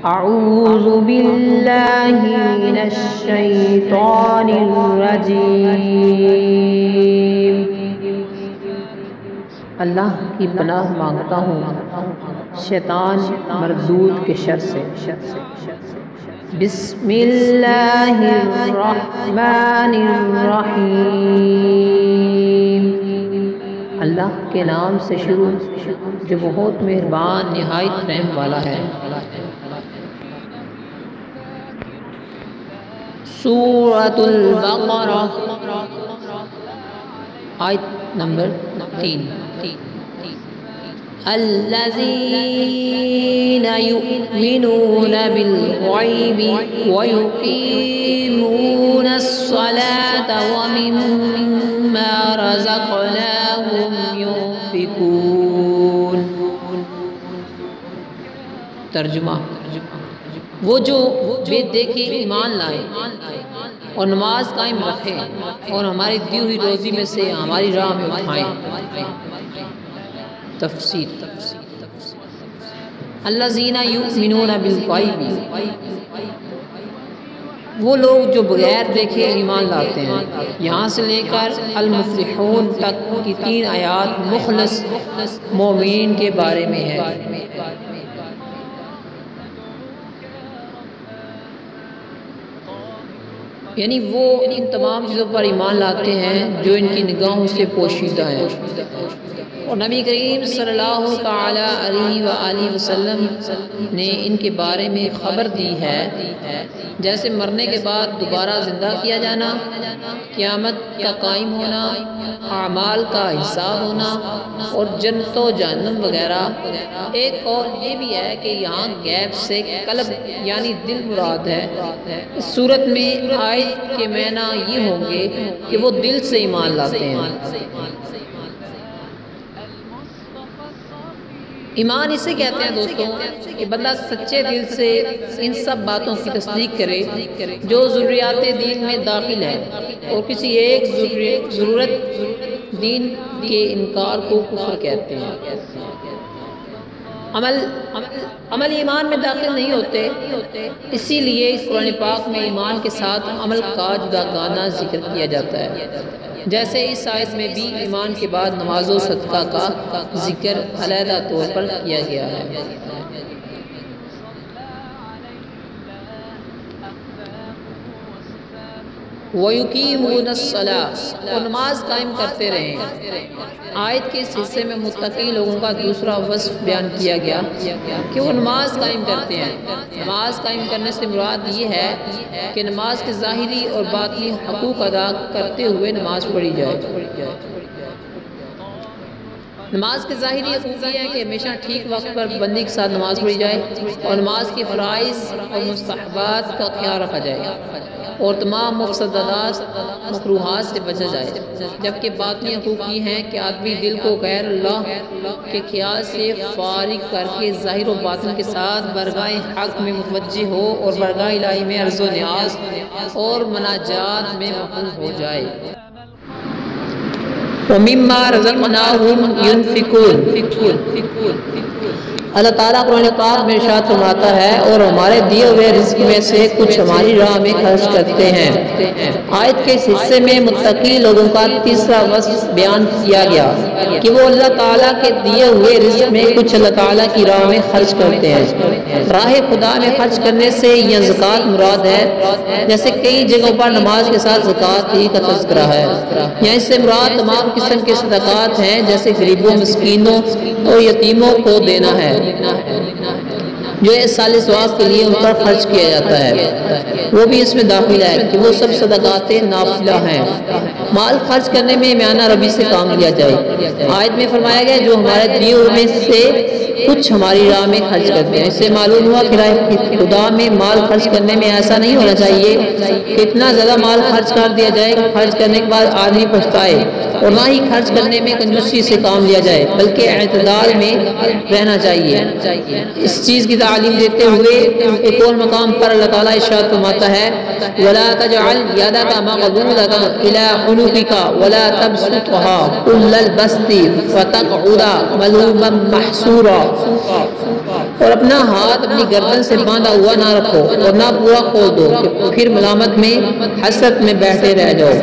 اعوذ باللہ من الشیطان الرجیم۔ اللہ کی پناہ مانگتا ہوں شیطان مردود کے شر سے۔ بسم اللہ الرحمن الرحیم۔ اللہ کے نام سے شروع جو بہت مہربان نہایت رحم والا ہے۔ سورۃ البقرہ آیت نمبر 3۔ الذین یؤمنون بالغیب ویقیمون الصلاة ومما رزقناہم ينفقون۔ ترجمہ: وہ جو بے دیکھے ایمان لائے اور نماز قائم رکھیں اور ہماری دی ہوئی روزی میں سے ہماری راہ میں اٹھائیں۔ تفسیر: الذین یؤمنون بالغیب، وہ لوگ جو بغیر دیکھے ایمان لاتے ہیں۔ یہاں سے لے کر المفلحون تک کی 3 آیات مخلص مومنین کے بارے میں ہے۔ یعنی وہ ان تمام چیزوں پر ایمان لاتے ہیں جو ان کی نگاہوں سے پوشیدہ ہیں، اور نبی کریم صلی اللہ تعالی علیہ وآلہ وسلم نے ان کے بارے میں خبر دی ہے، جیسے مرنے کے بعد دوبارہ زندہ کیا جانا، قیامت کا قائم ہونا، اعمال کا حساب ہونا اور جنت و جہنم وغیرہ۔ ایک اور یہ بھی ہے کہ یہاں غیب سے قلب یعنی دل مراد ہے۔ اس صورت میں آیت کے معنی یہ ہوں گے کہ وہ دل سے ایمان لاتے ہیں۔ ایمان اسے کہتے ہیں دوستوں کہ بندہ سچے دل سے ان سب باتوں کی تصدیق کرے جو ضروریات دین میں داخل ہے، اور کسی ایک ضرورت دین کے انکار کو کفر کہتے ہیں۔ عمل ایمان میں داخل نہیں ہوتے، اسی لیے اس قرآن پاک میں ایمان کے ساتھ عمل کا جداگانہ ذکر کیا جاتا ہے، جیسے اس آیت میں بھی ایمان کے بعد نماز و صدقہ کا ذکر علیحدہ طور پر کیا گیا ہے۔ وَيُقِيمُونَ الصَّلَاةَ، اور نماز قائم کرتے رہیں۔ آیت کے اس حصے میں متقی لوگوں کا دوسرا وصف بیان کیا گیا کہ وہ نماز قائم کرتے ہیں۔ نماز قائم کرنے سے مراد یہ ہے کہ نماز کے ظاہری اور باطنی حقوق ادا کرتے ہوئے نماز پڑھی جائے۔ نماز کے ظاہری حقوق یہ ہے کہ ہمیشہ ٹھیک وقت پر پابندی کے ساتھ نماز پڑھی جائے، اور نماز کے فرائض اور مستحبات کا خیال رکھا جائے، اور تمام مفسدات مکروہات سے بچا جائے۔ جبکہ باطنی حقوق یہ ہیں کہ آدمی دل کو غیر اللہ کے خیال سے فارغ کر کے ظاہر و باطن کے ساتھ برگاہ حق میں متوجہ ہو، اور برگاہ الہی میں عرض و نیاز اور مناجات میں مشغول ہو جائے۔ وَمِمَّا رَزَقْنَاهُمْ يُنْفِقُونَ۔ اللہ تعالیٰ قرآن پاک میں ارشاد فرماتا ہے اور ہمارے دیے ہوئے رزق میں سے کچھ ہماری راہ میں خرچ کرتے ہیں۔ آیت کے اس حصے میں متقی لوگوں کا تیسرا وصف بیان کیا گیا کہ وہ اللہ تعالیٰ کے دیے ہوئے رزق میں کچھ اللہ تعالیٰ کی راہ میں خرچ کرتے ہیں۔ راہ خدا میں خرچ کرنے سے یہ زکوٰۃ مراد ہے، جیسے کئی جگہوں پر نماز کے ساتھ زکوٰۃ ہی کا تذکرہ ہے۔ یہاں اس سے مراد تمام قسم کے صدقات ہیں، جیسے غریبوں، مسکینوں اور یتیموں کو دینا ہے، جو اس سال ثواب کے لیے ان پر خرچ کیا جاتا ہے۔ وہ بھی اس میں داخل ہے کہ وہ سب صدقات نافلہ ہیں۔ مال خرچ کرنے میں میانہ ربی سے کام لیا جائے۔ آیت میں فرمایا گیا جو ہمارے دیے ہوئے میں سے کچھ ہماری راہ میں خرچ کرتے ہیں۔ اس سے معلوم ہوا کہ راہ خدا میں مال خرچ کرنے میں ایسا نہیں ہونا چاہیے کہ اتنا زیادہ مال خرچ کر دیا جائے کہ خرچ کرنے کے بعد آدمی پچھتائے، اور نہ ہی خرچ کرنے میں کنجوسی سے کام لیا جائے، بلکہ اعتدال میں رہنا چاہیے۔ اس چیز کی تعلیم دیتے ہوئے ایک اور مقام پر اللہ تعالیٰ ارشاد فرماتا ہے وَلَا تَجْعَلْ يَدَكَ مَغْلُولَةً إِلَىٰ عُنُقِكَ وَلَا تَبْسُطْهَا كُلَّ الْبَسْطِ فَتَقْعُدَ مَلُومًا مَحْسُورًا، اور اپنا ہاتھ اپنی گردن سے باندھا ہوا نہ رکھو اور نہ پورا کھول دو کہ پھر ملامت میں حسرت میں بیٹھے رہ جاؤ۔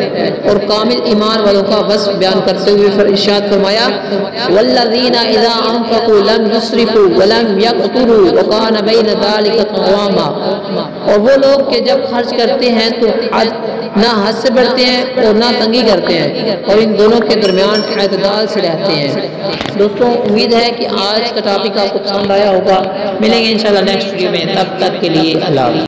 اور کامل ایمان والوں کا وصف بیان کرتے ہوئے پھر ارشاد فرمایا وَالَّذِينَ إِذَا أَنفَقُوا لَمْ يُسْرِفُوا وَلَمْ يَقْتُرُوا وَكَانَ بَيْنَ ذَلِكَ قَوَامًا، اور وہ لوگ کہ جب خرچ کرتے ہیں تو نہ حد سے بڑھتے ہیں اور نہ تنگی کرتے ہیں، اور ان دونوں کے درمیان اعتدال سے رہتے ہیں۔ دوستوں، امید ہے کہ آج کا ٹاپک آپ کو پسند آیا ہوگا۔ ملیں گے انشاءاللہ نیکسٹ ویڈیو میں، تب تک کے لیے اللہ حافظ۔